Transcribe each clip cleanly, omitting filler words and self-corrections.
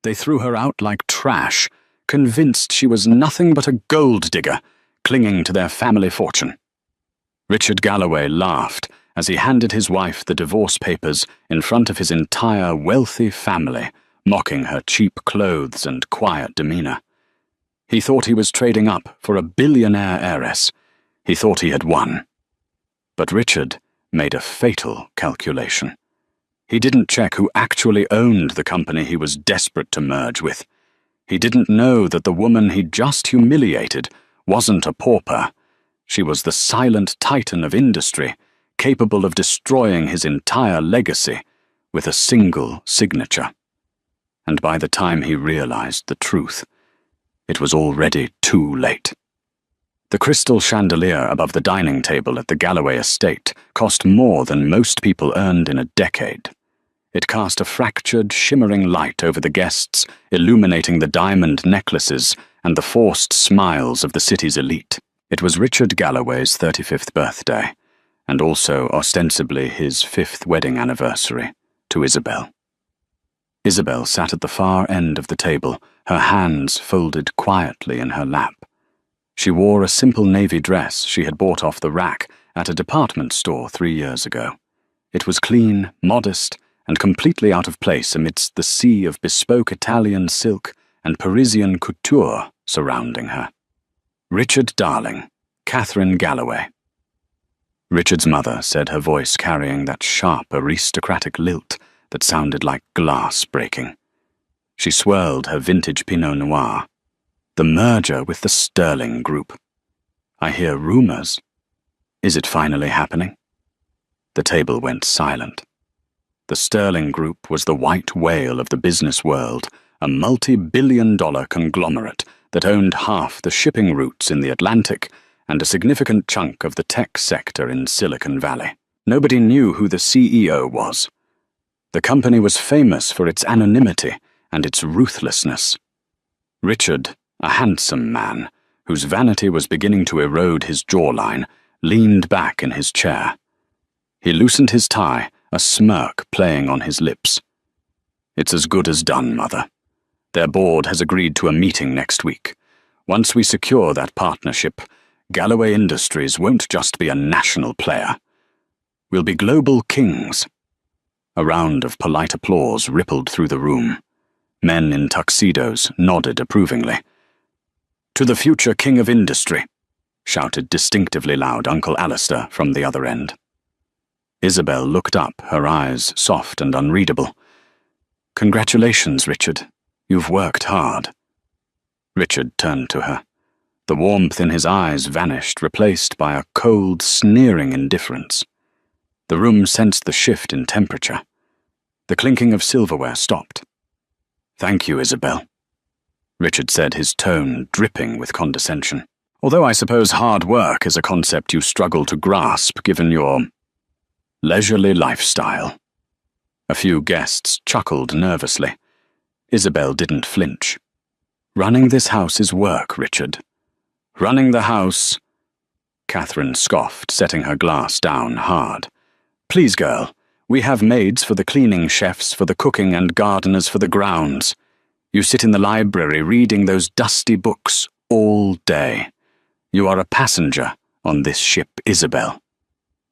They threw her out like trash, convinced she was nothing but a gold digger, clinging to their family fortune. Richard Galloway laughed as he handed his wife the divorce papers in front of his entire wealthy family, mocking her cheap clothes and quiet demeanor. He thought he was trading up for a billionaire heiress. He thought he had won. But Richard made a fatal calculation. He didn't check who actually owned the company he was desperate to merge with. He didn't know that the woman he'd just humiliated wasn't a pauper. She was the silent titan of industry, capable of destroying his entire legacy with a single signature. And by the time he realized the truth, it was already too late. The crystal chandelier above the dining table at the Galloway estate cost more than most people earned in a decade. It cast a fractured, shimmering light over the guests, illuminating the diamond necklaces and the forced smiles of the city's elite. It was Richard Galloway's 35th birthday, and also ostensibly his 5th wedding anniversary to Isabel. Isabel sat at the far end of the table, her hands folded quietly in her lap. She wore a simple navy dress she had bought off the rack at a department store 3 years ago. It was clean, modest, and completely out of place amidst the sea of bespoke Italian silk and Parisian couture surrounding her. Richard Darling, Catherine Galloway. Richard's mother said, her voice carrying that sharp, aristocratic lilt that sounded like glass breaking. She swirled her vintage Pinot Noir. The merger with the Sterling Group. I hear rumors. Is it finally happening? The table went silent. The Sterling Group was the white whale of the business world, a multi-billion-dollar conglomerate that owned half the shipping routes in the Atlantic and a significant chunk of the tech sector in Silicon Valley. Nobody knew who the CEO was. The company was famous for its anonymity and its ruthlessness. Richard, a handsome man, whose vanity was beginning to erode his jawline, leaned back in his chair. He loosened his tie, a smirk playing on his lips. It's as good as done, Mother. Their board has agreed to a meeting next week. Once we secure that partnership, Galloway Industries won't just be a national player. We'll be global kings. A round of polite applause rippled through the room. Men in tuxedos nodded approvingly. To the future king of industry, shouted distinctively loud Uncle Alistair from the other end. Isabel looked up, her eyes soft and unreadable. Congratulations, Richard. You've worked hard. Richard turned to her. The warmth in his eyes vanished, replaced by a cold, sneering indifference. The room sensed the shift in temperature. The clinking of silverware stopped. Thank you, Isabel, Richard said, his tone dripping with condescension. Although I suppose hard work is a concept you struggle to grasp given your leisurely lifestyle. A few guests chuckled nervously. Isabel didn't flinch. Running this house is work, Richard. Running the house... Catherine scoffed, setting her glass down hard. Please, girl, we have maids for the cleaning, chefs for the cooking, and gardeners for the grounds. You sit in the library reading those dusty books all day. You are a passenger on this ship, Isabel.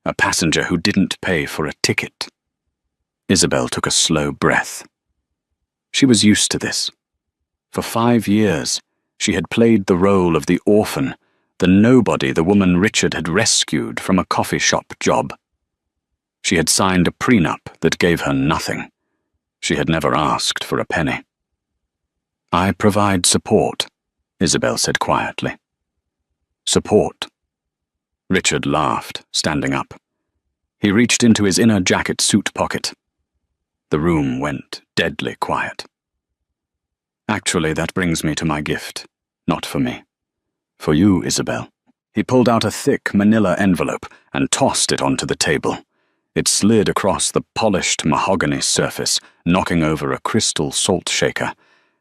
A passenger who didn't pay for a ticket. Isabel took a slow breath. She was used to this. For 5 years, she had played the role of the orphan, the nobody the woman Richard had rescued from a coffee shop job. She had signed a prenup that gave her nothing. She had never asked for a penny. I provide support, Isabel said quietly. Support. Richard laughed, standing up. He reached into his inner jacket suit pocket. The room went deadly quiet. Actually, that brings me to my gift. Not for me. For you, Isabel. He pulled out a thick manila envelope and tossed it onto the table. It slid across the polished mahogany surface, knocking over a crystal salt shaker,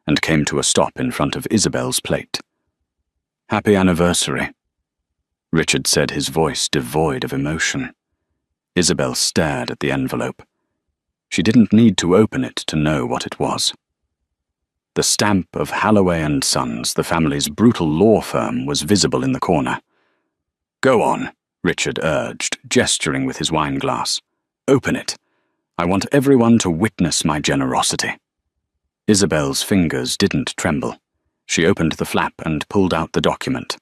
and came to a stop in front of Isabel's plate. Happy anniversary, Richard said, his voice devoid of emotion. Isabel stared at the envelope. She didn't need to open it to know what it was. The stamp of Halloway and Sons, the family's brutal law firm, was visible in the corner. "Go on," Richard urged, gesturing with his wineglass. "Open it. I want everyone to witness my generosity." Isabel's fingers didn't tremble. She opened the flap and pulled out the document.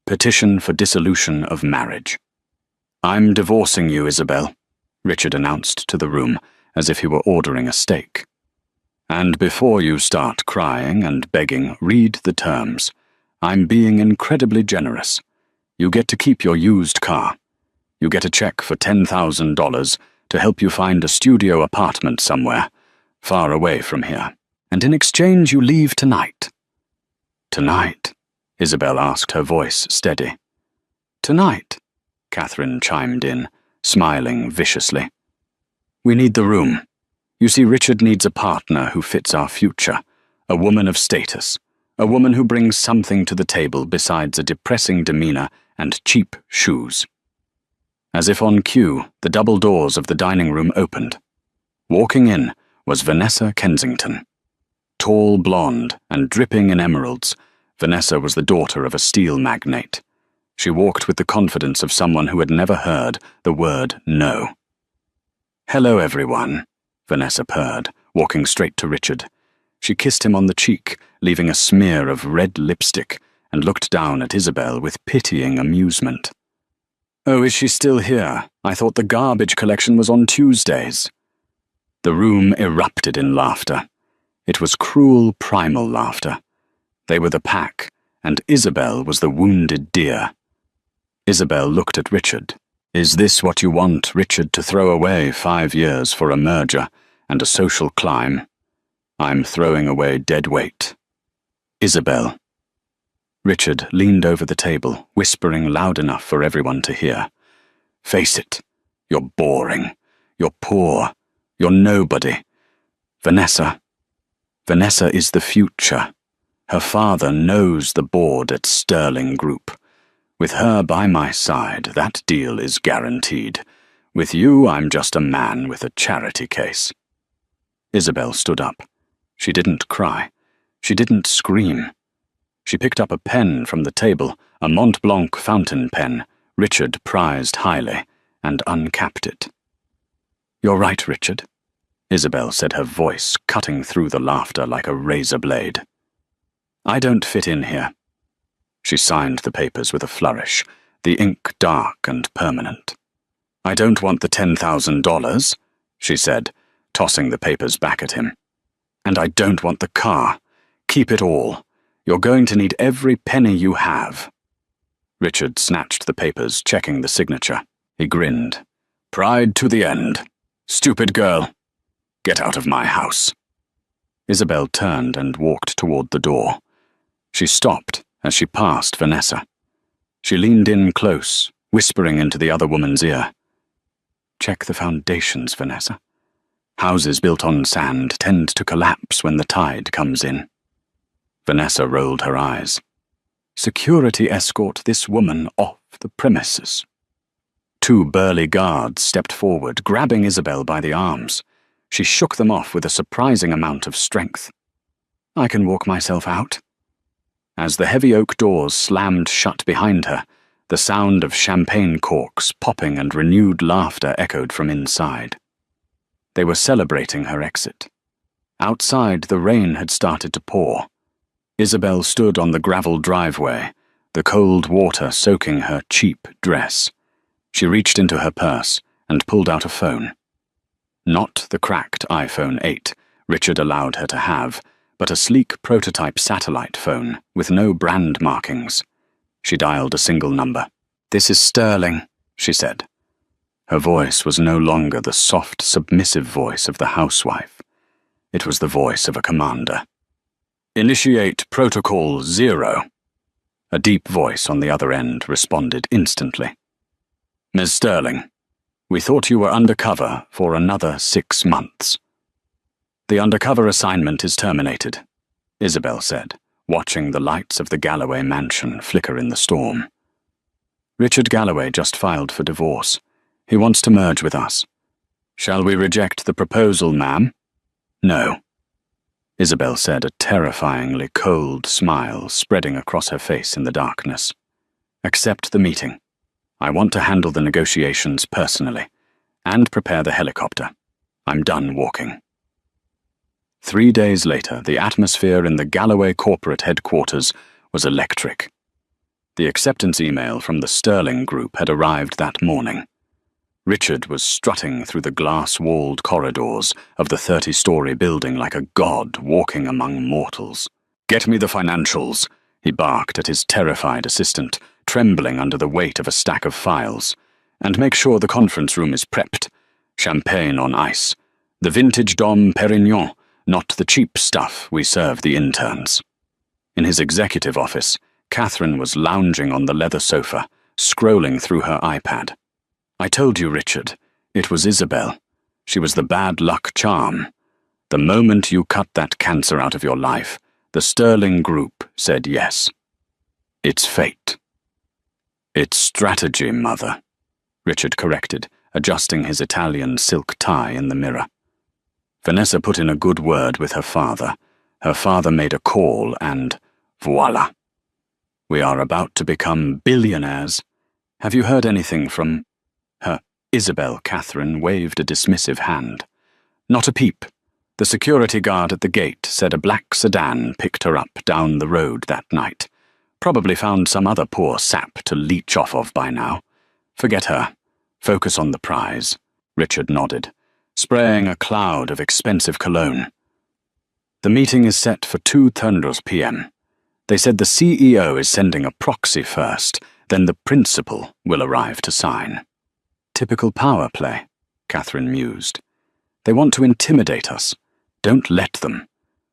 Petition for dissolution of marriage. "I'm divorcing you, Isabel," Richard announced to the room, as if he were ordering a steak. "And before you start crying and begging, read the terms. I'm being incredibly generous. You get to keep your used car. You get a check for $10,000 to help you find a studio apartment somewhere, far away from here. And in exchange you leave tonight." "Tonight?" Isabel asked, her voice steady. "Tonight," Catherine chimed in, smiling viciously. "We need the room. You see, Richard needs a partner who fits our future, a woman of status, a woman who brings something to the table besides a depressing demeanor and cheap shoes." As if on cue, the double doors of the dining room opened. Walking in was Vanessa Kensington. Tall, blonde, and dripping in emeralds, Vanessa was the daughter of a steel magnate. She walked with the confidence of someone who had never heard the word no. "Hello, everyone," Vanessa purred, walking straight to Richard. She kissed him on the cheek, leaving a smear of red lipstick, and looked down at Isabel with pitying amusement. "Oh, is she still here? I thought the garbage collection was on Tuesdays." The room erupted in laughter. It was cruel, primal laughter. They were the pack, and Isabel was the wounded deer. Isabel looked at Richard. "Is this what you want, Richard, to throw away 5 years for a merger and a social climb? I'm throwing away dead weight. Isabel." Richard leaned over the table, whispering loud enough for everyone to hear. "Face it. You're boring. You're poor. You're nobody. Vanessa is the future. Her father knows the board at Sterling Group. With her by my side, that deal is guaranteed. With you, I'm just a man with a charity case." Isabel stood up. She didn't cry. She didn't scream. She picked up a pen from the table, a Mont Blanc fountain pen Richard prized highly, and uncapped it. "You're right, Richard," Isabel said, her voice cutting through the laughter like a razor blade. "I don't fit in here." She signed the papers with a flourish, the ink dark and permanent. "I don't want the $10,000, she said, tossing the papers back at him. "And I don't want the car. Keep it all. You're going to need every penny you have." Richard snatched the papers, checking the signature. He grinned. "Pride to the end. Stupid girl. Get out of my house." Isabel turned and walked toward the door. She stopped as she passed Vanessa. She leaned in close, whispering into the other woman's ear. "Check the foundations, Vanessa. Houses built on sand tend to collapse when the tide comes in." Vanessa rolled her eyes. "Security escort this woman off the premises." 2 burly guards stepped forward, grabbing Isabel by the arms. She shook them off with a surprising amount of strength. "I can walk myself out." As the heavy oak doors slammed shut behind her, the sound of champagne corks popping and renewed laughter echoed from inside. They were celebrating her exit. Outside, the rain had started to pour. Isabel stood on the gravel driveway, the cold water soaking her cheap dress. She reached into her purse and pulled out a phone. Not the cracked iPhone 8 Richard allowed her to have, but a sleek prototype satellite phone with no brand markings. She dialed a single number. "This is Sterling," she said. Her voice was no longer the soft, submissive voice of the housewife. It was the voice of a commander. "Initiate Protocol 0. A deep voice on the other end responded instantly. "Ms. Sterling, we thought you were undercover for another 6 months." "The undercover assignment is terminated," Isabel said, watching the lights of the Galloway mansion flicker in the storm. "Richard Galloway just filed for divorce. He wants to merge with us. Shall we reject the proposal, ma'am?" "No." Isabel said, a terrifyingly cold smile spreading across her face in the darkness. Accept the meeting. I want to handle the negotiations personally, and prepare the helicopter. I'm done walking. 3 days later, the atmosphere in the Galloway corporate headquarters was electric. The acceptance email from the Sterling Group had arrived that morning. Richard was strutting through the glass-walled corridors of the 30-story building like a god walking among mortals. "Get me the financials," he barked at his terrified assistant, trembling under the weight of a stack of files. "And make sure the conference room is prepped. Champagne on ice. The vintage Dom Perignon, not the cheap stuff we serve the interns." In his executive office, Catherine was lounging on the leather sofa, scrolling through her iPad. "I told you, Richard, it was Isabel. She was the bad luck charm. The moment you cut that cancer out of your life, the Sterling Group said yes. It's fate." "It's strategy, Mother," Richard corrected, adjusting his Italian silk tie in the mirror. Vanessa put in a good word with her father. Her father made a call and voila. We are about to become billionaires. Have you heard anything from her? Isabel Catherine waved a dismissive hand. "Not a peep. The security guard at the gate said a black sedan picked her up down the road that night. Probably found some other poor sap to leech off of by now. Forget her. Focus on the prize." Richard nodded, spraying a cloud of expensive cologne. "The meeting is set for 2:00 p.m. They said the CEO is sending a proxy first, then the principal will arrive to sign." "Typical power play," Catherine mused. "They want to intimidate us. Don't let them.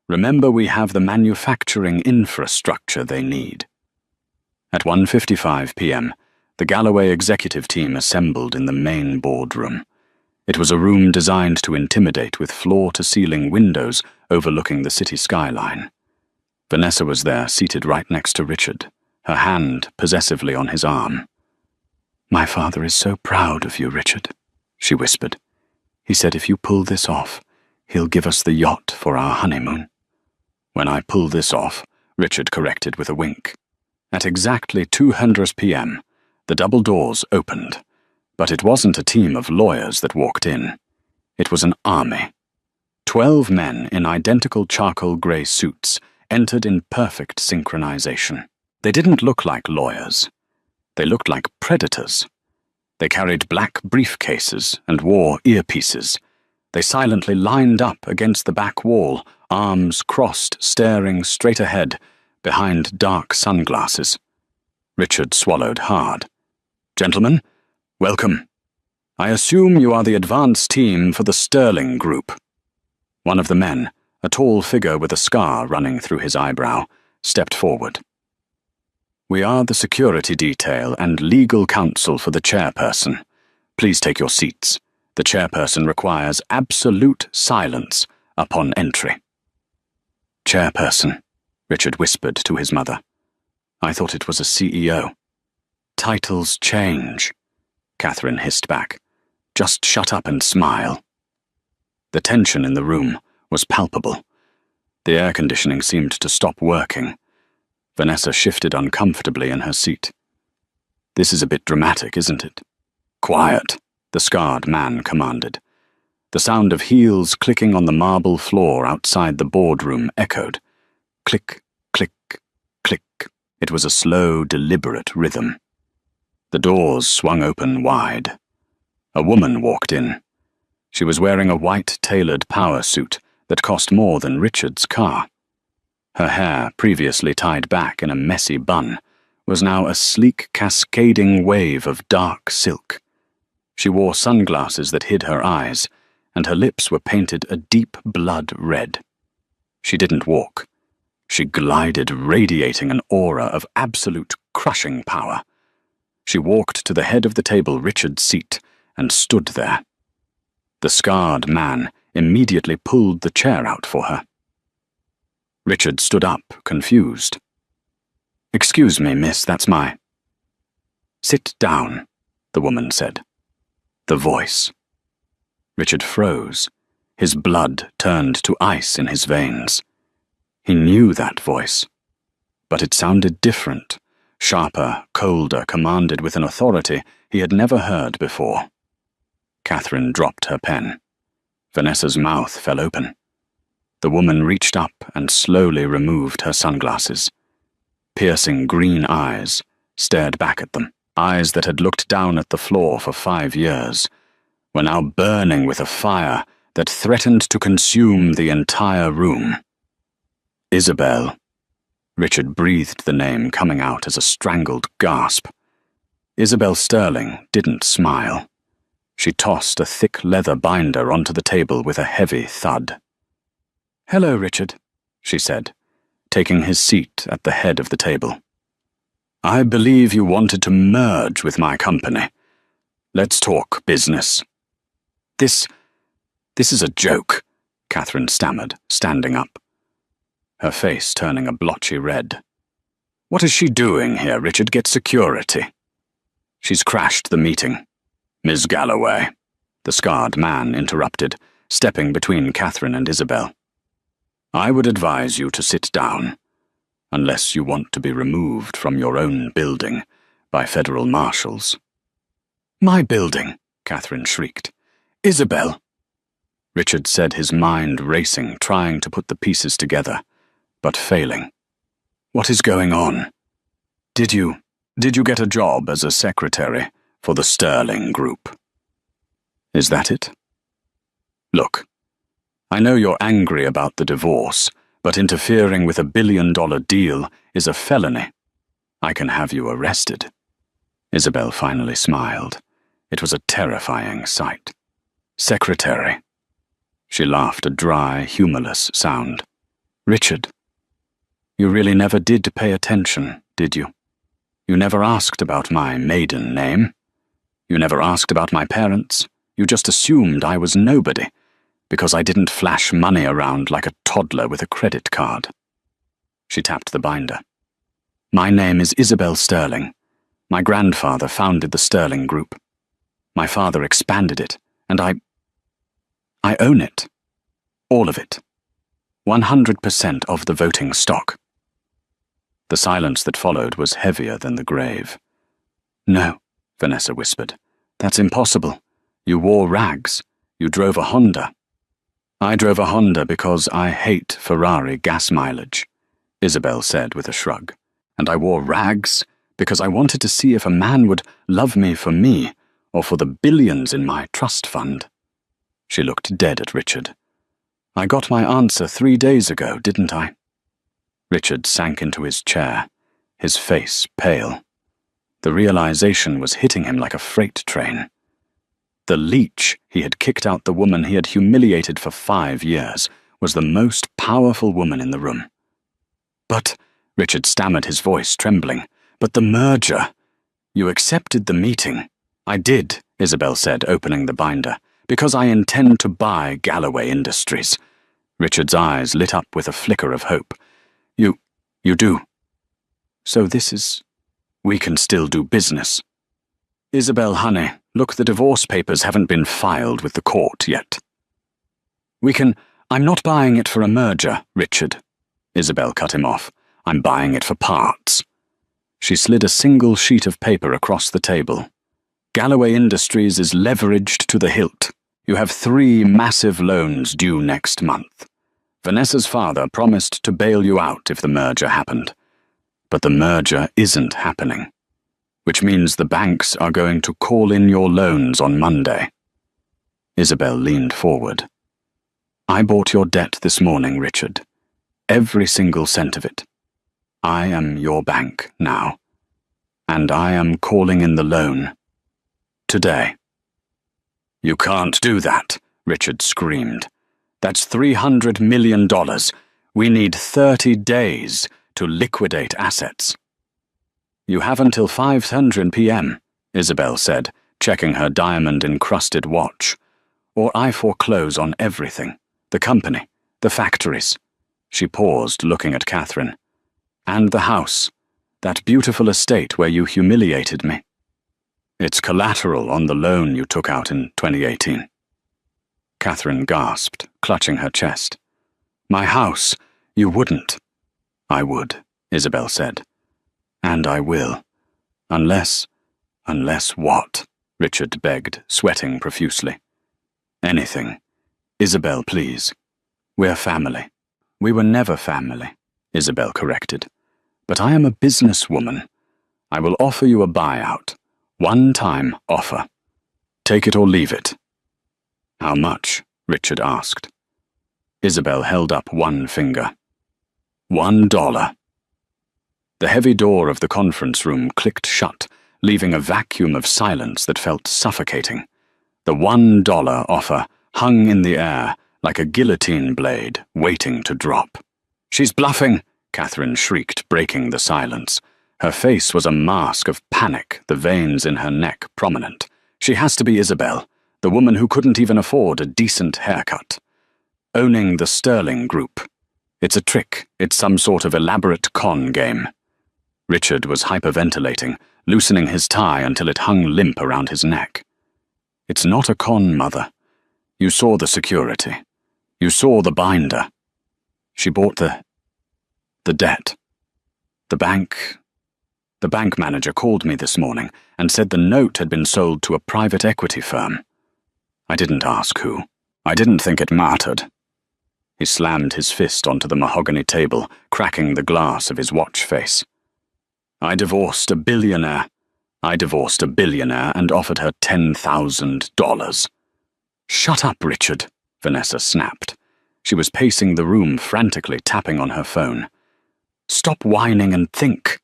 Remember, we have the manufacturing infrastructure they need." At 1:55 p.m., the Galloway executive team assembled in the main boardroom. It was a room designed to intimidate, with floor-to-ceiling windows overlooking the city skyline. Vanessa was there, seated right next to Richard, her hand possessively on his arm. "My father is so proud of you, Richard," she whispered. "He said if you pull this off, he'll give us the yacht for our honeymoon." "When I pull this off," Richard corrected with a wink. At exactly 2:00 p.m., the double doors opened, but it wasn't a team of lawyers that walked in. It was an army. 12 men in identical charcoal grey suits entered in perfect synchronization. They didn't look like lawyers. They looked like predators. They carried black briefcases and wore earpieces. They silently lined up against the back wall, arms crossed, staring straight ahead, behind dark sunglasses. Richard swallowed hard. "Gentlemen, welcome. I assume you are the advance team for the Sterling Group." One of the men, a tall figure with a scar running through his eyebrow, stepped forward. "We are the security detail and legal counsel for the chairperson. Please take your seats. The chairperson requires absolute silence upon entry." "Chairperson," Richard whispered to his mother. "I thought it was a CEO." "Titles change," Catherine hissed back. "Just shut up and smile." The tension in the room was palpable. The air conditioning seemed to stop working. Vanessa shifted uncomfortably in her seat. "This is a bit dramatic, isn't it?" "Quiet," the scarred man commanded. The sound of heels clicking on the marble floor outside the boardroom echoed. Click, click, click. It was a slow, deliberate rhythm. The doors swung open wide. A woman walked in. She was wearing a white tailored power suit that cost more than Richard's car. Her hair, previously tied back in a messy bun, was now a sleek, cascading wave of dark silk. She wore sunglasses that hid her eyes, and her lips were painted a deep blood red. She didn't walk. She glided, radiating an aura of absolute crushing power. She walked to the head of the table, Richard's seat, and stood there. The scarred man immediately pulled the chair out for her. Richard stood up, confused. "Excuse me, miss, that's my—" "Sit down," the woman said. The voice. Richard froze. His blood turned to ice in his veins. He knew that voice, but it sounded different, sharper, colder, commanded with an authority he had never heard before. Catherine dropped her pen. Vanessa's mouth fell open. The woman reached up and slowly removed her sunglasses. Piercing green eyes stared back at them. Eyes that had looked down at the floor for 5 years were now burning with a fire that threatened to consume the entire room. Isabel. Richard breathed the name coming out as a strangled gasp. Isabel Sterling didn't smile. She tossed a thick leather binder onto the table with a heavy thud. "Hello, Richard," she said, taking his seat at the head of the table. "I believe you wanted to merge with my company. Let's talk business." This is a joke," Catherine stammered, standing up, her face turning a blotchy red. "What is she doing here, Richard? Get security." "She's crashed the meeting. Miss Galloway," the scarred man interrupted, stepping between Catherine and Isabel. "I would advise you to sit down, unless you want to be removed from your own building by federal marshals." "My building?" Catherine shrieked. "Isabel!" Richard said, his mind racing, trying to put the pieces together, but failing. "What is going on? Did you get a job as a secretary for the Sterling Group? Is that it? Look, I know you're angry about the divorce, but interfering with $1 billion deal is a felony. I can have you arrested." Isabel finally smiled. It was a terrifying sight. "Secretary." She laughed a dry, humorless sound. "Richard, you really never did pay attention, did you? You never asked about my maiden name. You never asked about my parents. You just assumed I was nobody, because I didn't flash money around like a toddler with a credit card." She tapped the binder. "My name is Isabel Sterling. My grandfather founded the Sterling Group. My father expanded it, and I own it. All of it. 100% of the voting stock." The silence that followed was heavier than the grave. "No," Vanessa whispered. "That's impossible. You wore rags. You drove a Honda." "I drove a Honda because I hate Ferrari gas mileage," Isabel said with a shrug. "And I wore rags because I wanted to see if a man would love me for me or for the billions in my trust fund." She looked dead at Richard. "I got my answer 3 days ago, didn't I?" Richard sank into his chair, his face pale. The realization was hitting him like a freight train. The leech he had kicked out the woman he had humiliated for 5 years was the most powerful woman in the room. "But," Richard stammered, his voice trembling, "but the merger. You accepted the meeting." "I did," Isabel said, opening the binder, "because I intend to buy Galloway Industries." Richard's eyes lit up with a flicker of hope. You do? So we can still do business." "Isabel, honey, look, the divorce papers haven't been filed with the court yet." I'm not buying it for a merger, Richard." Isabel cut him off. "I'm buying it for parts." She slid a single sheet of paper across the table. "Galloway Industries is leveraged to the hilt. You have 3 massive loans due next month. Vanessa's father promised to bail you out if the merger happened. But the merger isn't happening, which means the banks are going to call in your loans on Monday." Isabel leaned forward. "I bought your debt this morning, Richard. Every single cent of it. I am your bank now, and I am calling in the loan. Today." "You can't do that," Richard screamed. "That's $300 million. We need 30 days to liquidate assets." "You have until 5:00 p.m., Isabel said, checking her diamond-encrusted watch. "Or I foreclose on everything. The company, the factories." She paused, looking at Catherine. "And the house, that beautiful estate where you humiliated me. It's collateral on the loan you took out in 2018. Catherine gasped, clutching her chest. "My house, You wouldn't. I would, Isabel said. And I will. Unless what? Richard begged, sweating profusely. Anything. Isabel, please. We're family. We were never family, Isabel corrected. But I am a businesswoman. I will offer you a buyout. One-time offer. Take it or leave it. How much? Richard asked. Isabel held up one finger. $1. The heavy door of the conference room clicked shut, leaving a vacuum of silence that felt suffocating. The $1 offer hung in the air like a guillotine blade waiting to drop. She's bluffing, Catherine shrieked, breaking the silence. Her face was a mask of panic, the veins in her neck prominent. She has to be Isabel, the woman who couldn't even afford a decent haircut. Owning the Sterling Group. It's a trick. It's some sort of elaborate con game. Richard was hyperventilating, loosening his tie until it hung limp around his neck. It's not a con, Mother. You saw the security. You saw the binder. She bought the debt. The bank manager called me this morning and said the note had been sold to a private equity firm. I didn't ask who. I didn't think it mattered. He slammed his fist onto the mahogany table, cracking the glass of his watch face. I divorced a billionaire and offered her $10,000. Shut up, Richard, Vanessa snapped. She was pacing the room frantically, tapping on her phone. Stop whining and think.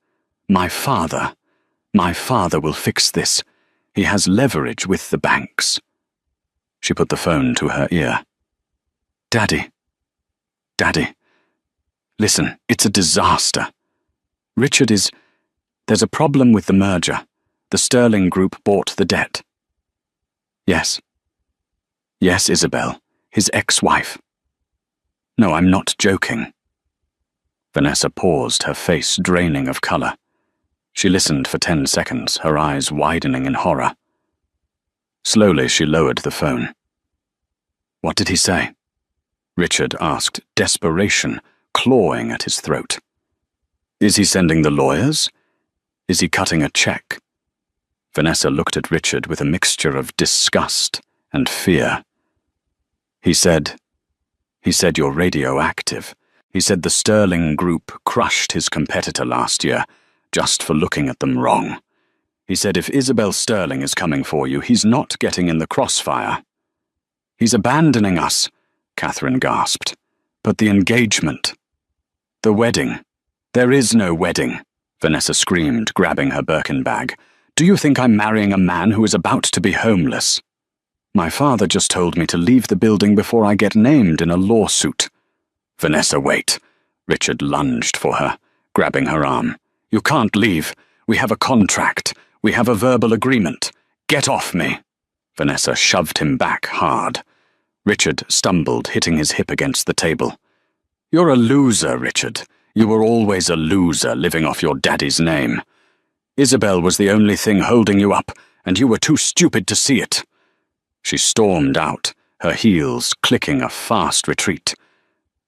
My father will fix this. He has leverage with the banks. She put the phone to her ear. Daddy, listen, it's a disaster. There's a problem with the merger. The Sterling Group bought the debt. Yes, Isabel, his ex-wife. No, I'm not joking. Vanessa paused, her face draining of color. She listened for 10 seconds, her eyes widening in horror. Slowly, she lowered the phone. What did he say? Richard asked, desperation clawing at his throat. Is he sending the lawyers? Is he cutting a check? Vanessa looked at Richard with a mixture of disgust and fear. He said you're radioactive. He said the Sterling Group crushed his competitor last year, just for looking at them wrong. He said if Isabel Sterling is coming for you, he's not getting in the crossfire. He's abandoning us, Catherine gasped. But the engagement. The wedding. There is no wedding, Vanessa screamed, grabbing her Birkin bag. Do you think I'm marrying a man who is about to be homeless? My father just told me to leave the building before I get named in a lawsuit. Vanessa, wait. Richard lunged for her, grabbing her arm. You can't leave. We have a contract. We have a verbal agreement. Get off me. Vanessa shoved him back hard. Richard stumbled, hitting his hip against the table. You're a loser, Richard. You were always a loser, living off your daddy's name. Isabel was the only thing holding you up, and you were too stupid to see it. She stormed out, her heels clicking a fast retreat.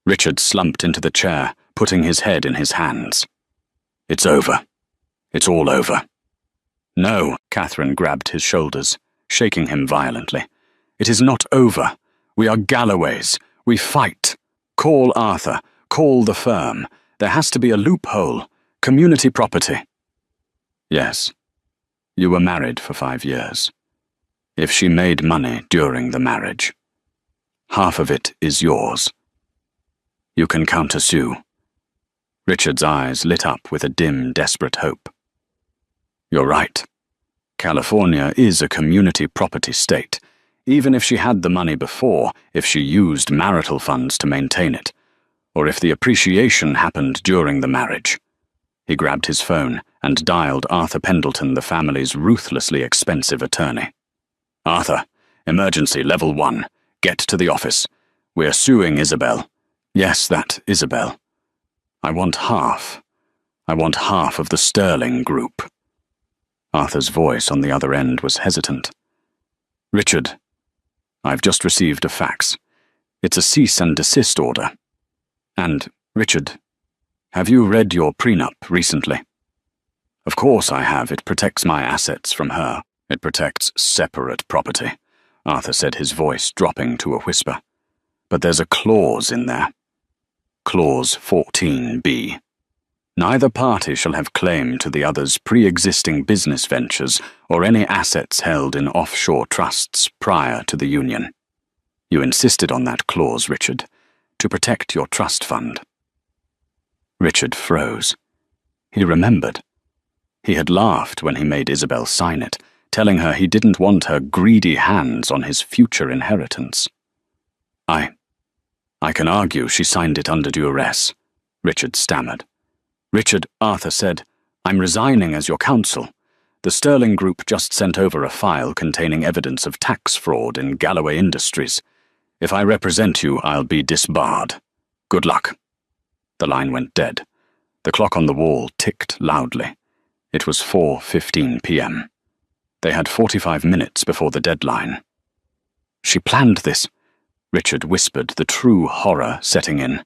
Richard slumped into the chair, putting his head in his hands. It's over. It's all over. No, Catherine grabbed his shoulders, shaking him violently. It is not over. We are Galloways. We fight. Call Arthur. Call the firm. There has to be a loophole. Community property. Yes. You were married for 5 years. If she made money during the marriage, half of it is yours. You can countersue. Richard's eyes lit up with a dim, desperate hope. You're right. California is a community property state, even if she had the money before, if she used marital funds to maintain it, or if the appreciation happened during the marriage. He grabbed his phone and dialed Arthur Pendleton, the family's ruthlessly expensive attorney. Arthur, emergency level 1. Get to the office. We're suing Isabel. Yes, that Isabel. I want half. I want half of the Sterling Group. Arthur's voice on the other end was hesitant. Richard, I've just received a fax. It's a cease and desist order. And Richard, have you read your prenup recently? Of course I have. It protects my assets from her. It protects separate property, Arthur said, his voice dropping to a whisper. But there's a clause in there. Clause 14b. Neither party shall have claim to the other's pre-existing business ventures or any assets held in offshore trusts prior to the union. You insisted on that clause, Richard, to protect your trust fund. Richard froze. He remembered. He had laughed when he made Isabel sign it, telling her he didn't want her greedy hands on his future inheritance. I can argue she signed it under duress, Richard stammered. Richard, Arthur said, I'm resigning as your counsel. The Sterling Group just sent over a file containing evidence of tax fraud in Galloway Industries. If I represent you, I'll be disbarred. Good luck. The line went dead. The clock on the wall ticked loudly. It was 4:15 p.m. They had 45 minutes before the deadline. She planned this, Richard whispered, the true horror setting in.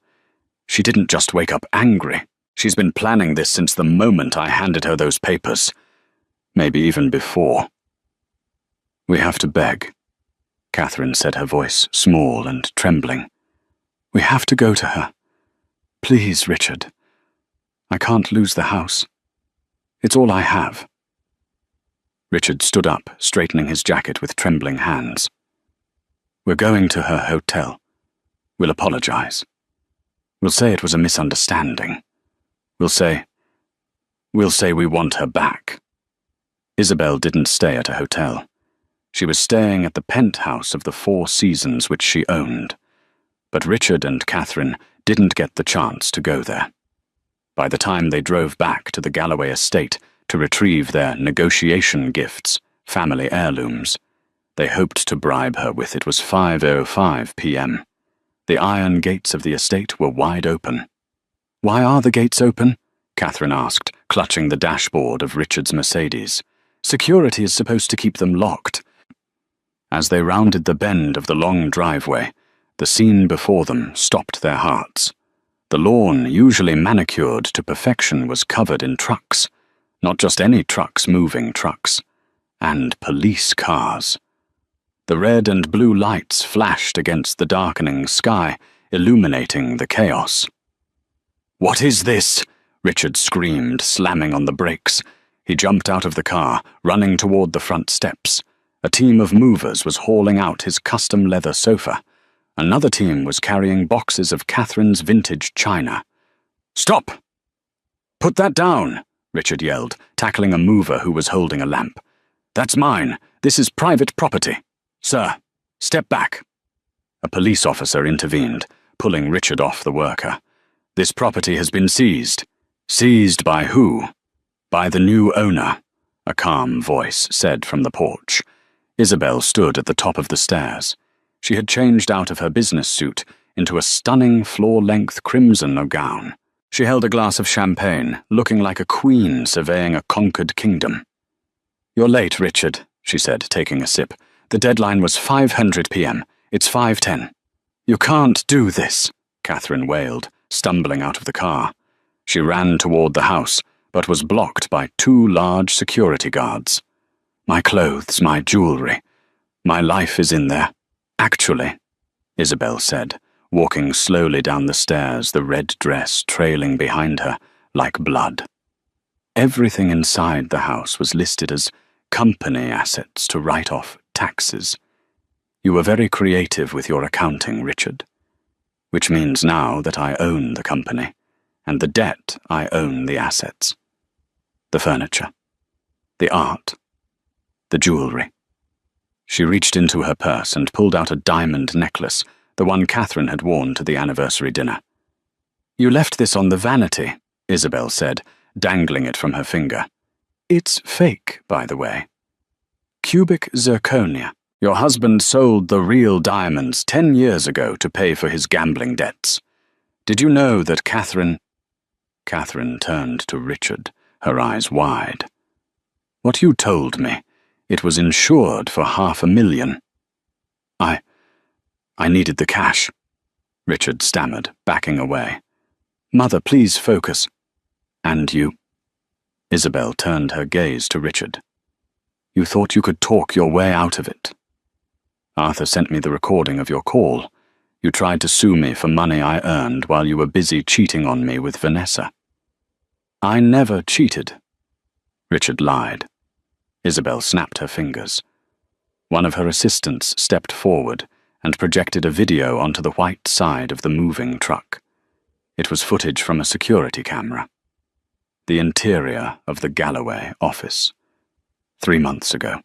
She didn't just wake up angry. She's been planning this since the moment I handed her those papers. Maybe even before. We have to beg, Catherine said, her voice small and trembling. We have to go to her. Please, Richard. I can't lose the house. It's all I have. Richard stood up, straightening his jacket with trembling hands. We're going to her hotel. We'll apologize. We'll say it was a misunderstanding. We'll say we want her back. Isabel didn't stay at a hotel. She was staying at the penthouse of the Four Seasons which she owned. But Richard and Catherine didn't get the chance to go there. By the time they drove back to the Galloway estate to retrieve their negotiation gifts, family heirlooms, they hoped to bribe her with, it was 5:05 p.m. The iron gates of the estate were wide open. Why are the gates open? Catherine asked, clutching the dashboard of Richard's Mercedes. Security is supposed to keep them locked. As they rounded the bend of the long driveway, the scene before them stopped their hearts. The lawn, usually manicured to perfection, was covered in trucks. Not just any trucks, moving trucks. And police cars. The red and blue lights flashed against the darkening sky, illuminating the chaos. What is this? Richard screamed, slamming on the brakes. He jumped out of the car, running toward the front steps. A team of movers was hauling out his custom leather sofa. Another team was carrying boxes of Catherine's vintage china. Stop! Put that down, Richard yelled, tackling a mover who was holding a lamp. That's mine. This is private property. Sir, step back. A police officer intervened, pulling Richard off the worker. This property has been seized. Seized by who? By the new owner, a calm voice said from the porch. Isabel stood at the top of the stairs. She had changed out of her business suit into a stunning floor-length crimson gown. She held a glass of champagne, looking like a queen surveying a conquered kingdom. You're late, Richard, she said, taking a sip. The deadline was 5:00 p.m. It's 5:10. You can't do this, Catherine wailed, stumbling out of the car. She ran toward the house, but was blocked by 2 large security guards. My clothes, my jewelry, my life is in there. Actually, Isabel said, walking slowly down the stairs, the red dress trailing behind her like blood. Everything inside the house was listed as company assets to write off taxes. You were very creative with your accounting, Richard. Which means now that I own the company, and the debt I own the assets. The furniture, the art, the jewelry. She reached into her purse and pulled out a diamond necklace, the one Catherine had worn to the anniversary dinner. You left this on the vanity, Isabel said, dangling it from her finger. It's fake, by the way. Cubic zirconia. Your husband sold the real diamonds 10 years ago to pay for his gambling debts. Did you know that Catherine... Catherine turned to Richard, her eyes wide. What you told me, it was insured for $500,000. I needed the cash, Richard stammered, backing away. Mother, please focus. And you? Isabel turned her gaze to Richard. You thought you could talk your way out of it. Arthur sent me the recording of your call. You tried to sue me for money I earned while you were busy cheating on me with Vanessa. I never cheated. Richard lied. Isabel snapped her fingers. One of her assistants stepped forward and projected a video onto the white side of the moving truck. It was footage from a security camera. The interior of the Galloway office. 3 months ago.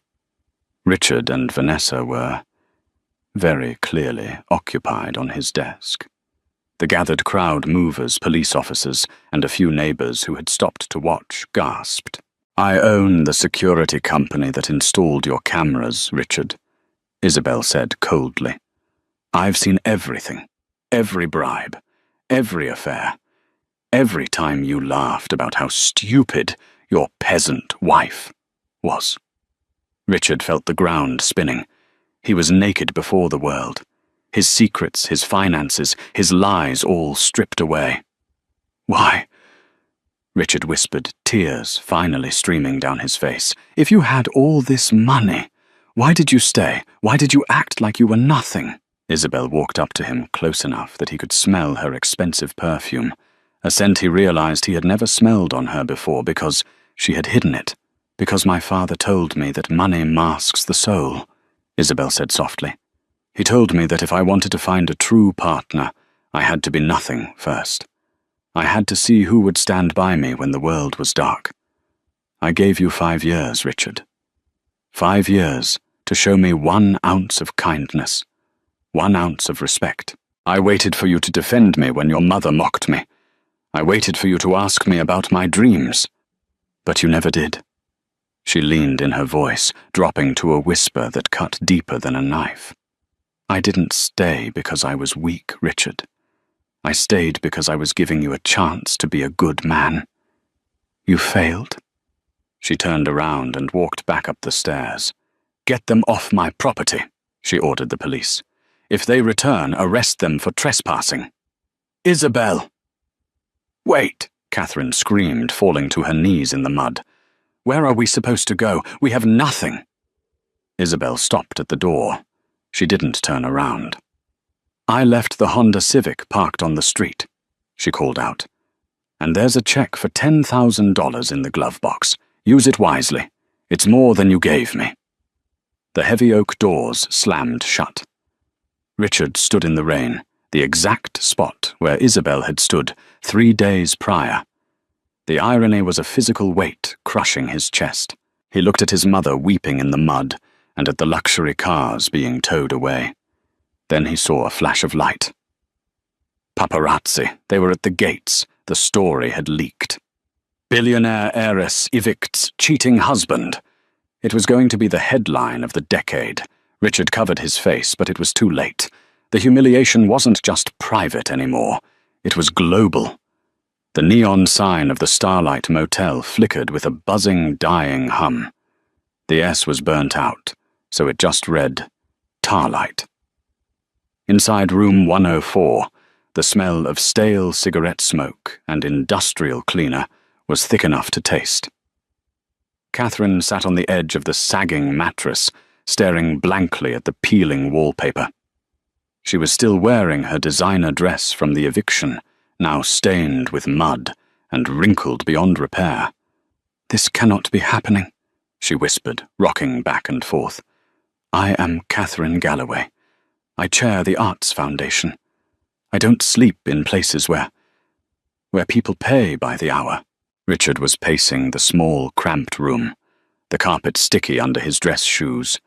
Richard and Vanessa were very clearly occupied on his desk. The gathered crowd movers, police officers, and a few neighbors who had stopped to watch gasped. I own the security company that installed your cameras, Richard, Isabel said coldly. I've seen everything, every bribe, every affair, every time you laughed about how stupid your peasant wife was. Richard felt the ground spinning. He was naked before the world. His secrets, his finances, his lies all stripped away. Why? Richard whispered, tears finally streaming down his face. If you had all this money, why did you stay? Why did you act like you were nothing? Isabel walked up to him close enough that he could smell her expensive perfume, a scent he realized he had never smelled on her before because she had hidden it. Because my father told me that money masks the soul, Isabel said softly. He told me that if I wanted to find a true partner, I had to be nothing first. I had to see who would stand by me when the world was dark. I gave you 5 years, Richard. 5 years to show me 1 ounce of kindness, 1 ounce of respect. I waited for you to defend me when your mother mocked me. I waited for you to ask me about my dreams. But you never did. She leaned in her voice, dropping to a whisper that cut deeper than a knife. I didn't stay because I was weak, Richard. I stayed because I was giving you a chance to be a good man. You failed. She turned around and walked back up the stairs. Get them off my property, she ordered the police. If they return, arrest them for trespassing. Isabel! Wait, Catherine screamed, falling to her knees in the mud. Where are we supposed to go? We have nothing. Isabel stopped at the door. She didn't turn around. I left the Honda Civic parked on the street, she called out. And there's a check for $10,000 in the glove box. Use it wisely. It's more than you gave me. The heavy oak doors slammed shut. Richard stood in the rain, the exact spot where Isabel had stood 3 days prior. The irony was a physical weight crushing his chest. He looked at his mother weeping in the mud and at the luxury cars being towed away. Then he saw a flash of light. Paparazzi. They were at the gates. The story had leaked. Billionaire heiress evicts cheating husband. It was going to be the headline of the decade. Richard covered his face, but it was too late. The humiliation wasn't just private anymore. It was global. The neon sign of the Starlight Motel flickered with a buzzing, dying hum. The S was burnt out, so it just read, Tarlight. Inside room 104, the smell of stale cigarette smoke and industrial cleaner was thick enough to taste. Catherine sat on the edge of the sagging mattress, staring blankly at the peeling wallpaper. She was still wearing her designer dress from the eviction, now stained with mud and wrinkled beyond repair. This cannot be happening, she whispered, rocking back and forth. I am Catherine Galloway. I chair the Arts Foundation. I don't sleep in places where people pay by the hour. Richard was pacing the small, cramped room, the carpet sticky under his dress shoes.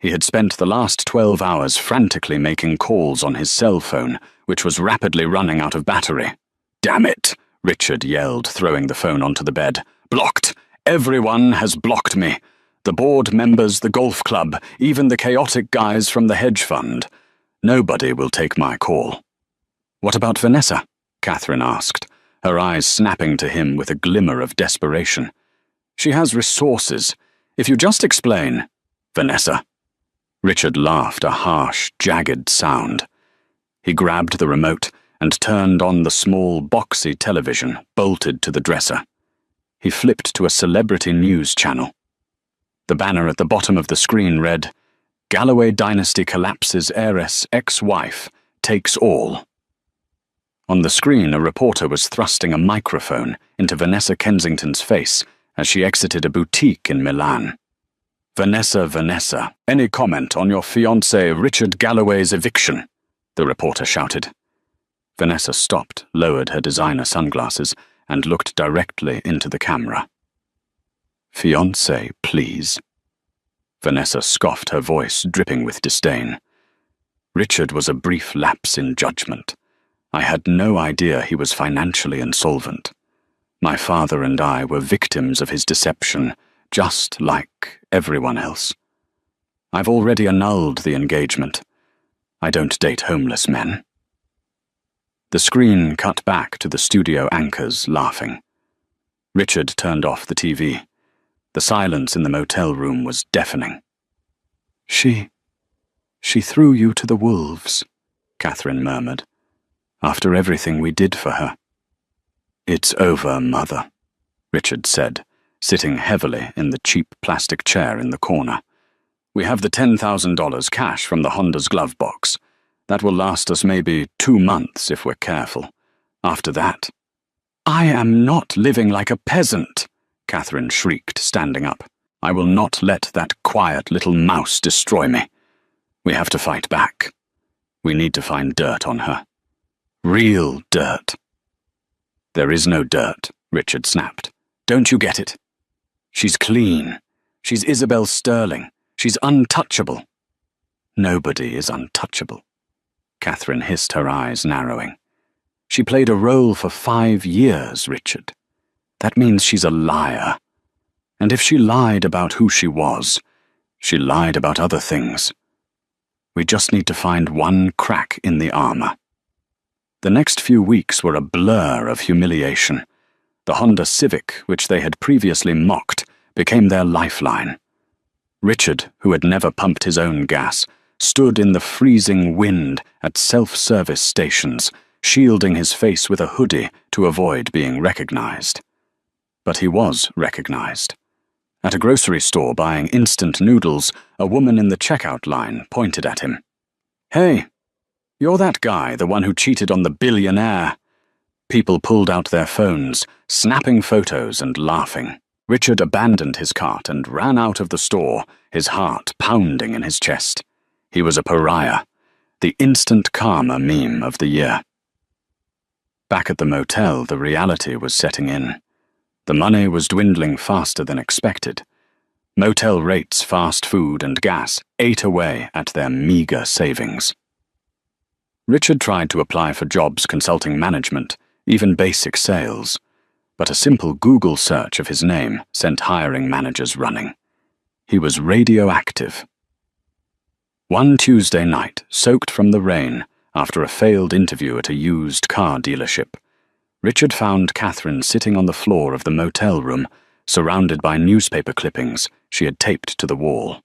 He had spent the last 12 hours frantically making calls on his cell phone, which was rapidly running out of battery. Damn it, Richard yelled, throwing the phone onto the bed. Blocked! Everyone has blocked me. The board members, the golf club, even the chaotic guys from the hedge fund. Nobody will take my call. What about Vanessa? Catherine asked, her eyes snapping to him with a glimmer of desperation. She has resources. If you just explain. Vanessa. Richard laughed a harsh, jagged sound. He grabbed the remote and turned on the small, boxy television bolted to the dresser. He flipped to a celebrity news channel. The banner at the bottom of the screen read, "Galloway Dynasty Collapses Heiress Ex-Wife Takes All." On the screen, a reporter was thrusting a microphone into Vanessa Kensington's face as she exited a boutique in Milan. Vanessa, any comment on your fiancé Richard Galloway's eviction?" the reporter shouted. Vanessa stopped, lowered her designer sunglasses, and looked directly into the camera. "Fiancé, please." Vanessa scoffed, her voice dripping with disdain. Richard was a brief lapse in judgment. I had no idea he was financially insolvent. My father and I were victims of his deception, just like everyone else. I've already annulled the engagement. I don't date homeless men. The screen cut back to the studio anchors laughing. Richard turned off the TV. The silence in the motel room was deafening. She threw you to the wolves," Catherine murmured, "after everything we did for her." "It's over, Mother," Richard said, sitting heavily in the cheap plastic chair in the corner. "We have the $10,000 cash from the Honda's glove box. That will last us maybe 2 months if we're careful. After that—" "I am not living like a peasant," Catherine shrieked, standing up. "I will not let that quiet little mouse destroy me. We have to fight back. We need to find dirt on her. Real dirt." "There is no dirt," Richard snapped. "Don't you get it? She's clean. She's Isabel Sterling. She's untouchable." "Nobody is untouchable." Catherine hissed, her eyes narrowing. "She played a role for 5 years, Richard. That means she's a liar. And if she lied about who she lied about other things. We just need to find one crack in the armor." The next few weeks were a blur of humiliation. The Honda Civic, which they had previously mocked, became their lifeline. Richard, who had never pumped his own gas, stood in the freezing wind at self-service stations, shielding his face with a hoodie to avoid being recognized. But he was recognized. At a grocery store buying instant noodles, a woman in the checkout line pointed at him. "Hey, you're that guy, the one who cheated on the billionaire." People pulled out their phones, snapping photos and laughing. Richard abandoned his cart and ran out of the store, his heart pounding in his chest. He was a pariah, the instant karma meme of the year. Back at the motel, the reality was setting in. The money was dwindling faster than expected. Motel rates, fast food, and gas ate away at their meager savings. Richard tried to apply for jobs consulting management, even basic sales, but a simple Google search of his name sent hiring managers running. He was radioactive. One Tuesday night, soaked from the rain, after a failed interview at a used car dealership, Richard found Catherine sitting on the floor of the motel room, surrounded by newspaper clippings she had taped to the wall.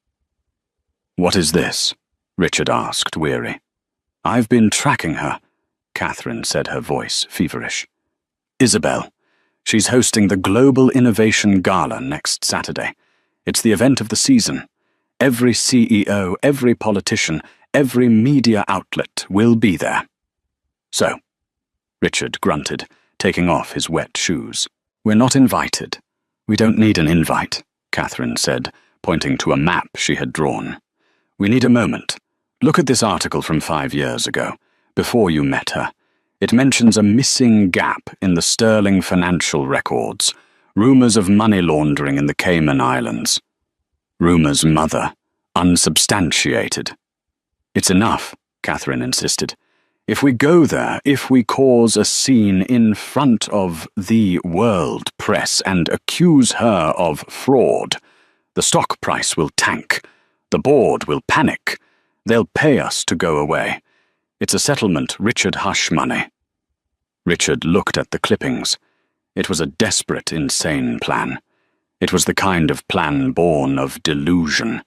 "What is this?" Richard asked, weary. "I've been tracking her," Catherine said, her voice feverish. "Isabel. She's hosting the Global Innovation Gala next Saturday. It's the event of the season. Every CEO, every politician, every media outlet will be there." "So," Richard grunted, taking off his wet shoes. "We're not invited." "We don't need an invite," Catherine said, pointing to a map she had drawn. "We need a moment. Look at this article from 5 years ago, before you met her. It mentions a missing gap in the Sterling financial records, rumors of money laundering in the Cayman Islands. Rumors, Mother, unsubstantiated." "It's enough," Catherine insisted. "If we go there, if we cause a scene in front of the world press and accuse her of fraud, the stock price will tank. The board will panic. They'll pay us to go away. It's a settlement, Richard Hush money." Richard looked at the clippings. It was a desperate, insane plan. It was the kind of plan born of delusion.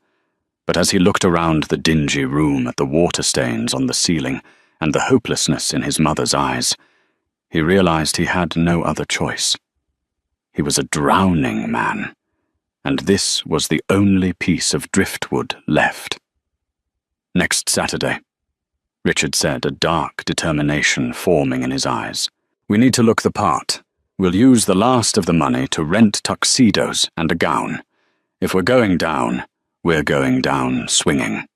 But as he looked around the dingy room at the water stains on the ceiling, and the hopelessness in his mother's eyes, he realized he had no other choice. He was a drowning man, and this was the only piece of driftwood left. "Next Saturday," Richard said, a dark determination forming in his eyes. "We need to look the part. We'll use the last of the money to rent tuxedos and a gown. If we're going down, we're going down swinging."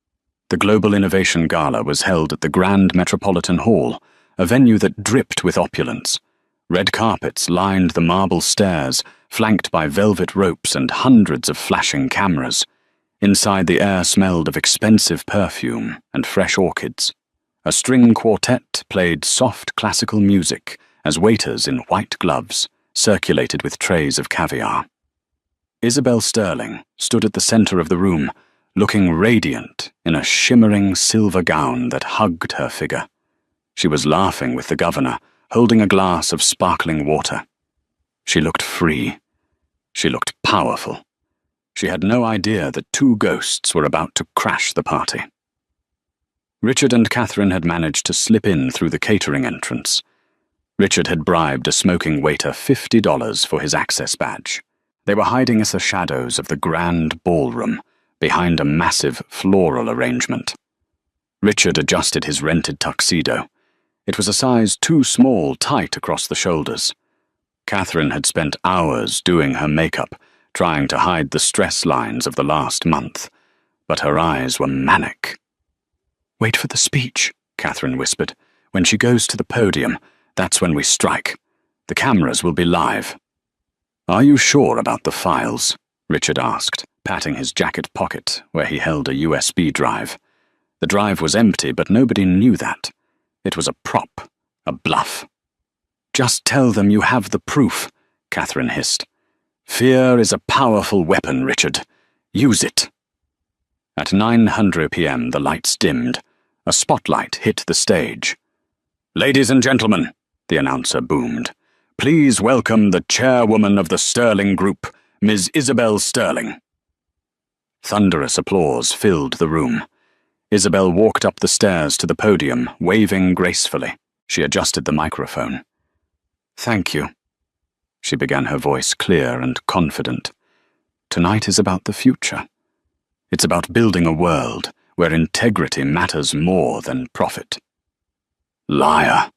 The Global Innovation Gala was held at the Grand Metropolitan Hall, a venue that dripped with opulence. Red carpets lined the marble stairs, flanked by velvet ropes and hundreds of flashing cameras. Inside, the air smelled of expensive perfume and fresh orchids. A string quartet played soft classical music as waiters in white gloves circulated with trays of caviar. Isabel Sterling stood at the center of the room, looking radiant in a shimmering silver gown that hugged her figure. She was laughing with the governor, holding a glass of sparkling water. She looked free. She looked powerful. She had no idea that two ghosts were about to crash the party. Richard and Catherine had managed to slip in through the catering entrance. Richard had bribed a smoking waiter $50 for his access badge. They were hiding in the shadows of the grand ballroom, behind a massive floral arrangement. Richard adjusted his rented tuxedo. It was a size too small, tight across the shoulders. Catherine had spent hours doing her makeup, trying to hide the stress lines of the last month, but her eyes were manic. "Wait for the speech," Catherine whispered. "When she goes to the podium, that's when we strike. The cameras will be live." "Are you sure about the files?" Richard asked, patting his jacket pocket where he held a USB drive. The drive was empty, but nobody knew that. It was a prop, a bluff. "Just tell them you have the proof," Catherine hissed. "Fear is a powerful weapon, Richard. Use it." At 9:00 p.m. the lights dimmed. A spotlight hit the stage. "Ladies and gentlemen," the announcer boomed, "please welcome the chairwoman of the Sterling Group, Ms. Isabel Sterling." Thunderous applause filled the room. Isabel walked up the stairs to the podium, waving gracefully. She adjusted the microphone. "Thank you." She began, her voice clear and confident. "Tonight is about the future. It's about building a world where integrity matters more than profit." "Liar!"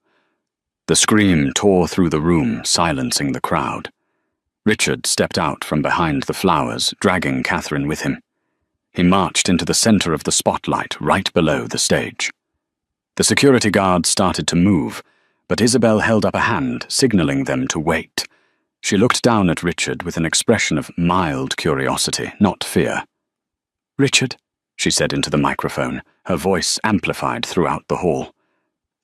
The scream tore through the room, silencing the crowd. Richard stepped out from behind the flowers, dragging Catherine with him. He marched into the center of the spotlight, right below the stage. The security guards started to move, but Isabel held up a hand, signaling them to wait. She looked down at Richard with an expression of mild curiosity, not fear. "Richard," she said into the microphone, her voice amplified throughout the hall.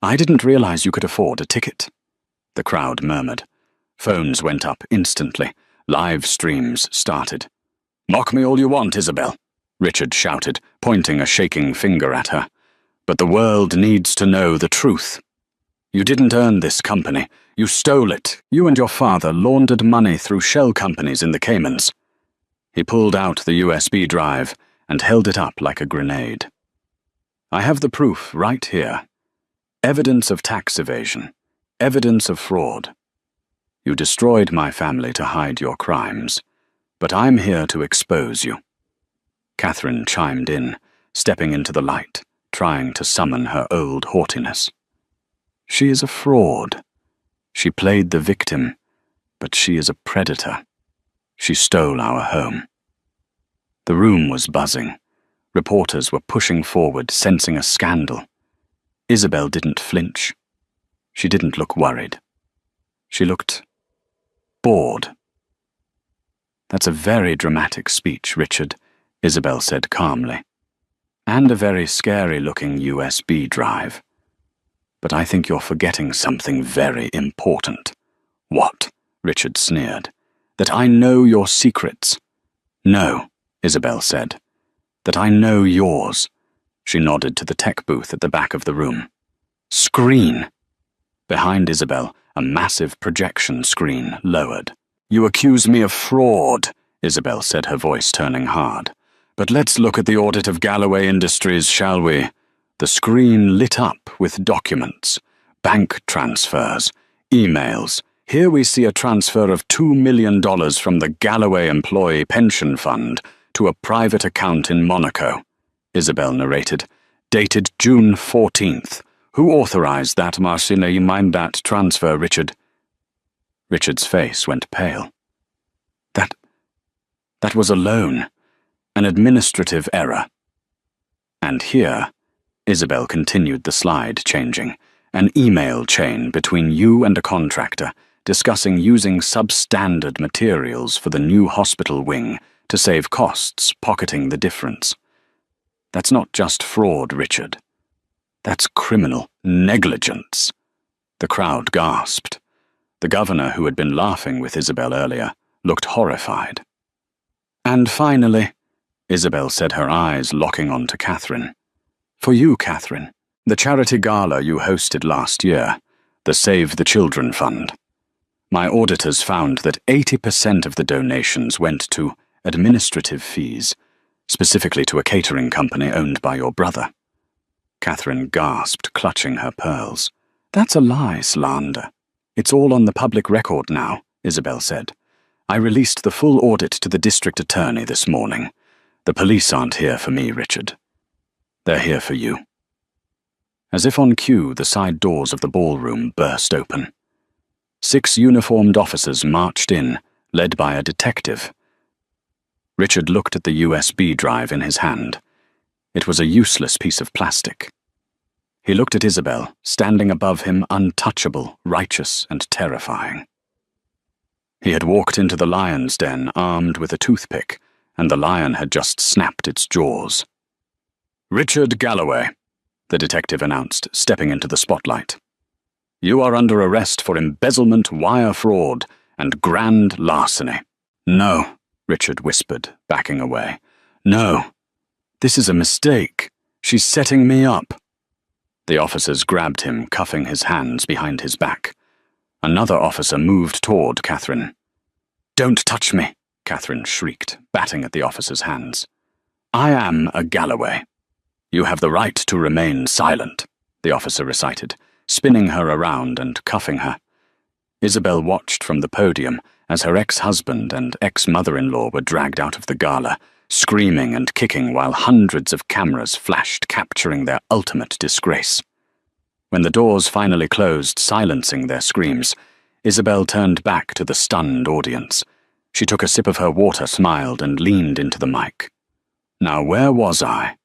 "I didn't realize you could afford a ticket." The crowd murmured. Phones went up instantly. Live streams started. "Mock me all you want, Isabel," Richard shouted, pointing a shaking finger at her. "But the world needs to know the truth. You didn't earn this company. You stole it. You and your father laundered money through shell companies in the Caymans." He pulled out the USB drive and held it up like a grenade. "I have the proof right here. Evidence of tax evasion. Evidence of fraud. You destroyed my family to hide your crimes, but I'm here to expose you." Catherine chimed in, stepping into the light, trying to summon her old haughtiness. "She is a fraud. She played the victim, but she is a predator. She stole our home." The room was buzzing. Reporters were pushing forward, sensing a scandal. Isabel didn't flinch. She didn't look worried. She looked bored. "That's a very dramatic speech, Richard," Isabel said calmly. "And a very scary-looking USB drive. But I think you're forgetting something very important." "What?" Richard sneered. "That I know your secrets." "No," Isabel said. "That I know yours." She nodded to the tech booth at the back of the room. "Screen." Behind Isabel, a massive projection screen lowered. "You accuse me of fraud," Isabel said, her voice turning hard. "But let's look at the audit of Galloway Industries, shall we? The screen lit up with documents, bank transfers, emails. Here we see a transfer of $2 million from the Galloway Employee Pension Fund to a private account in Monaco, Isabel narrated, dated June 14th. Who authorized that, Marcina? You mind that transfer, Richard? Richard's face went pale. That was a loan, an administrative error. And here, Isabel continued the slide, changing, an email chain between you and a contractor discussing using substandard materials for the new hospital wing to save costs, pocketing the difference. That's not just fraud, Richard. That's criminal negligence. The crowd gasped. The governor, who had been laughing with Isabel earlier, looked horrified. And finally, Isabel said, her eyes locking onto Catherine. For you, Catherine, the charity gala you hosted last year, the Save the Children Fund. My auditors found that 80% of the donations went to administrative fees, specifically to a catering company owned by your brother. Catherine gasped, clutching her pearls. That's a lie, slander. It's all on the public record now, Isabel said. I released the full audit to the district attorney this morning. The police aren't here for me, Richard. They're here for you. As if on cue, the side doors of the ballroom burst open. 6 uniformed officers marched in, led by a detective. Richard looked at the USB drive in his hand. It was a useless piece of plastic. He looked at Isabel, standing above him, untouchable, righteous, and terrifying. He had walked into the lion's den armed with a toothpick, and the lion had just snapped its jaws. Richard Galloway, the detective announced, stepping into the spotlight. You are under arrest for embezzlement, wire fraud, and grand larceny. No, Richard whispered, backing away. No. This is a mistake. She's setting me up. The officers grabbed him, cuffing his hands behind his back. Another officer moved toward Catherine. Don't touch me, Catherine shrieked, batting at the officer's hands. I am a Galloway. You have the right to remain silent, the officer recited, spinning her around and cuffing her. Isabel watched from the podium as her ex-husband and ex-mother-in-law were dragged out of the gala, screaming and kicking while hundreds of cameras flashed, capturing their ultimate disgrace. When the doors finally closed, silencing their screams, Isabel turned back to the stunned audience. She took a sip of her water, smiled, and leaned into the mic. Now where was I?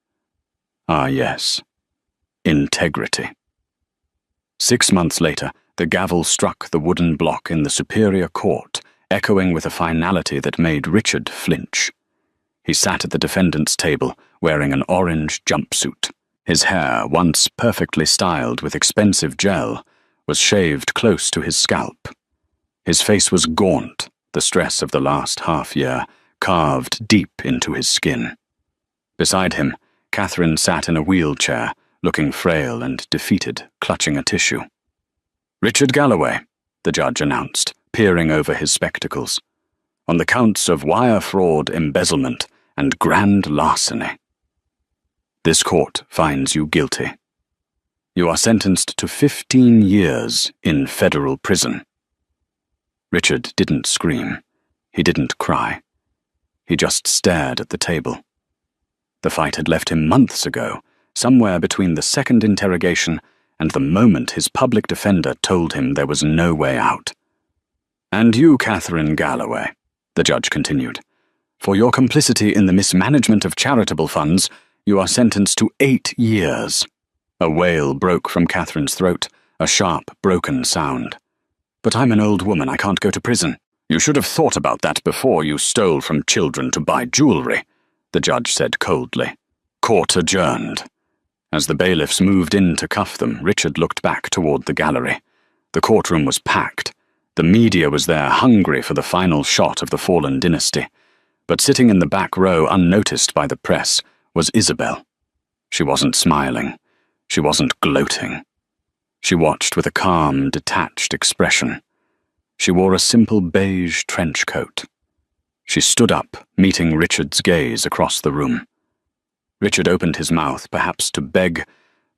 Ah, yes. Integrity. 6 months later, the gavel struck the wooden block in the Superior Court, echoing with a finality that made Richard flinch. He sat at the defendant's table, wearing an orange jumpsuit. His hair, once perfectly styled with expensive gel, was shaved close to his scalp. His face was gaunt, the stress of the last half-year carved deep into his skin. Beside him, Catherine sat in a wheelchair, looking frail and defeated, clutching a tissue. Richard Galloway, the judge announced, peering over his spectacles, on the counts of wire fraud, embezzlement, and grand larceny. This court finds you guilty. You are sentenced to 15 years in federal prison. Richard didn't scream. He didn't cry. He just stared at the table. The fight had left him months ago, somewhere between the second interrogation and the moment his public defender told him there was no way out. And you, Catherine Galloway, the judge continued, for your complicity in the mismanagement of charitable funds, you are sentenced to 8 years. A wail broke from Catherine's throat, a sharp, broken sound. But I'm an old woman, I can't go to prison. You should have thought about that before you stole from children to buy jewelry, the judge said coldly. Court adjourned. As the bailiffs moved in to cuff them, Richard looked back toward the gallery. The courtroom was packed. The media was there, hungry for the final shot of the fallen dynasty. But sitting in the back row, unnoticed by the press, was Isabel. She wasn't smiling. She wasn't gloating. She watched with a calm, detached expression. She wore a simple beige trench coat. She stood up, meeting Richard's gaze across the room. Richard opened his mouth, perhaps to beg,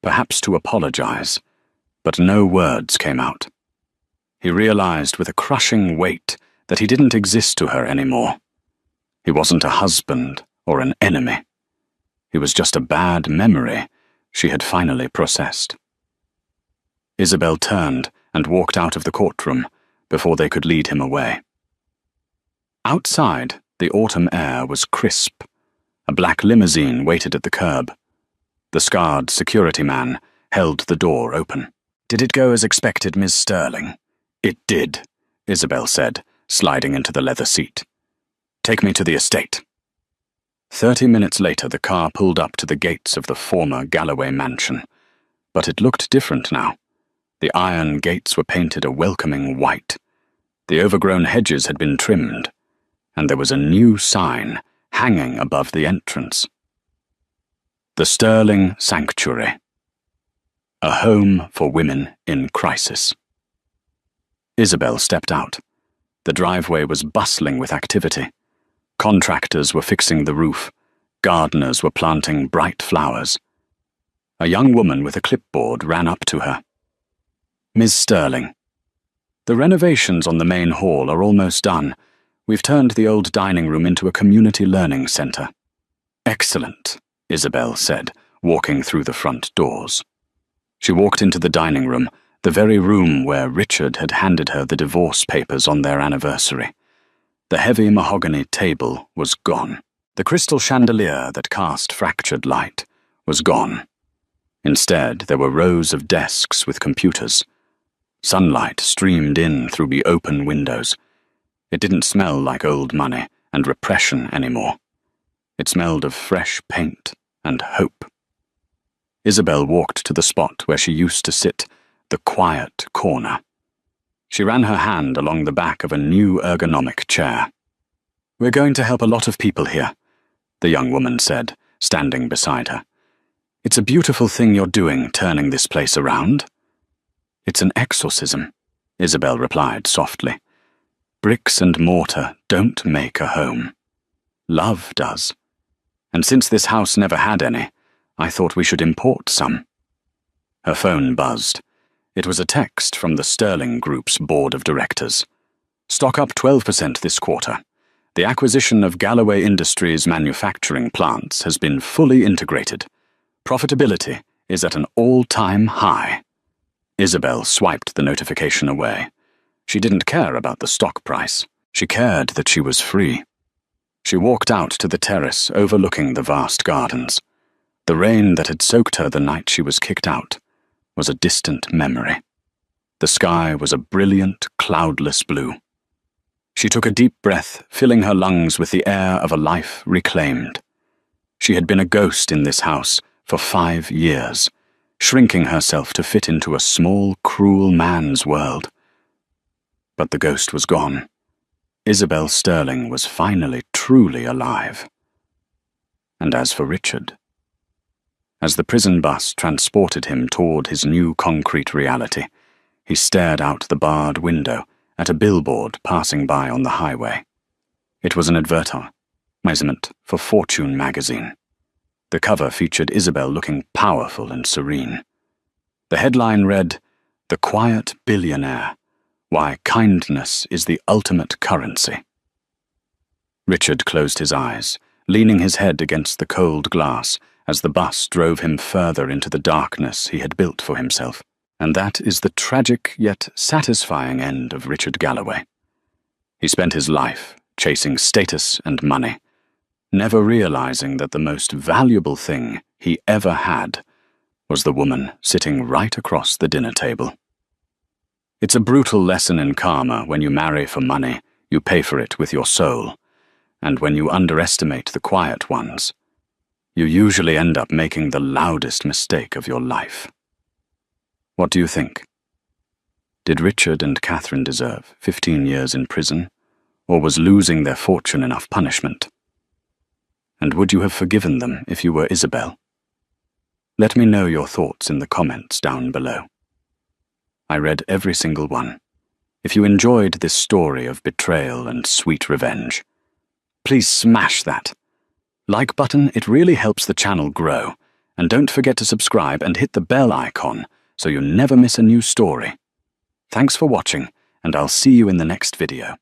perhaps to apologize, but no words came out. He realized with a crushing weight that he didn't exist to her anymore. He wasn't a husband or an enemy. He was just a bad memory she had finally processed. Isabel turned and walked out of the courtroom before they could lead him away. Outside, the autumn air was crisp. A black limousine waited at the curb. The scarred security man held the door open. "Did it go as expected, Miss Sterling?" "It did," Isabel said, sliding into the leather seat. "Take me to the estate." 30 minutes later, the car pulled up to the gates of the former Galloway mansion. But it looked different now. The iron gates were painted a welcoming white. The overgrown hedges had been trimmed, and there was a new sign hanging above the entrance. The Sterling Sanctuary. A home for women in crisis. Isabel stepped out. The driveway was bustling with activity. Contractors were fixing the roof. Gardeners were planting bright flowers. A young woman with a clipboard ran up to her. "Ms. Sterling, the renovations on the main hall are almost done. We've turned the old dining room into a community learning center." "Excellent," Isabel said, walking through the front doors. She walked into the dining room, the very room where Richard had handed her the divorce papers on their anniversary. The heavy mahogany table was gone. The crystal chandelier that cast fractured light was gone. Instead, there were rows of desks with computers. Sunlight streamed in through the open windows. It didn't smell like old money and repression anymore. It smelled of fresh paint and hope. Isabel walked to the spot where she used to sit, the quiet corner. She ran her hand along the back of a new ergonomic chair. "We're going to help a lot of people here," the young woman said, standing beside her. "It's a beautiful thing you're doing, turning this place around." "It's an exorcism," Isabel replied softly. "Bricks and mortar don't make a home. Love does. And since this house never had any, I thought we should import some." Her phone buzzed. It was a text from the Sterling Group's board of directors. "Stock up 12% this quarter. The acquisition of Galloway Industries manufacturing plants has been fully integrated. Profitability is at an all-time high." Isabel swiped the notification away. She didn't care about the stock price. She cared that she was free. She walked out to the terrace overlooking the vast gardens. The rain that had soaked her the night she was kicked out was a distant memory. The sky was a brilliant, cloudless blue. She took a deep breath, filling her lungs with the air of a life reclaimed. She had been a ghost in this house for 5 years, shrinking herself to fit into a small, cruel man's world. But the ghost was gone. Isabel Sterling was finally truly alive. And as for Richard, as the prison bus transported him toward his new concrete reality, he stared out the barred window at a billboard passing by on the highway. It was an advertisement for Fortune magazine. The cover featured Isabel looking powerful and serene. The headline read, "The Quiet Billionaire, Why Kindness is the Ultimate Currency." Richard closed his eyes, leaning his head against the cold glass as the bus drove him further into the darkness he had built for himself. And that is the tragic yet satisfying end of Richard Galloway. He spent his life chasing status and money, never realizing that the most valuable thing he ever had was the woman sitting right across the dinner table. It's a brutal lesson in karma. When you marry for money, you pay for it with your soul, and when you underestimate the quiet ones, you usually end up making the loudest mistake of your life. What do you think? Did Richard and Catherine deserve 15 years in prison, or was losing their fortune enough punishment? And would you have forgiven them if you were Isabel? Let me know your thoughts in the comments down below. I read every single one. If you enjoyed this story of betrayal and sweet revenge, please smash that like button. It really helps the channel grow, And don't forget to subscribe and hit the bell icon so you never miss a new story. Thanks for watching, and I'll see you in the next video.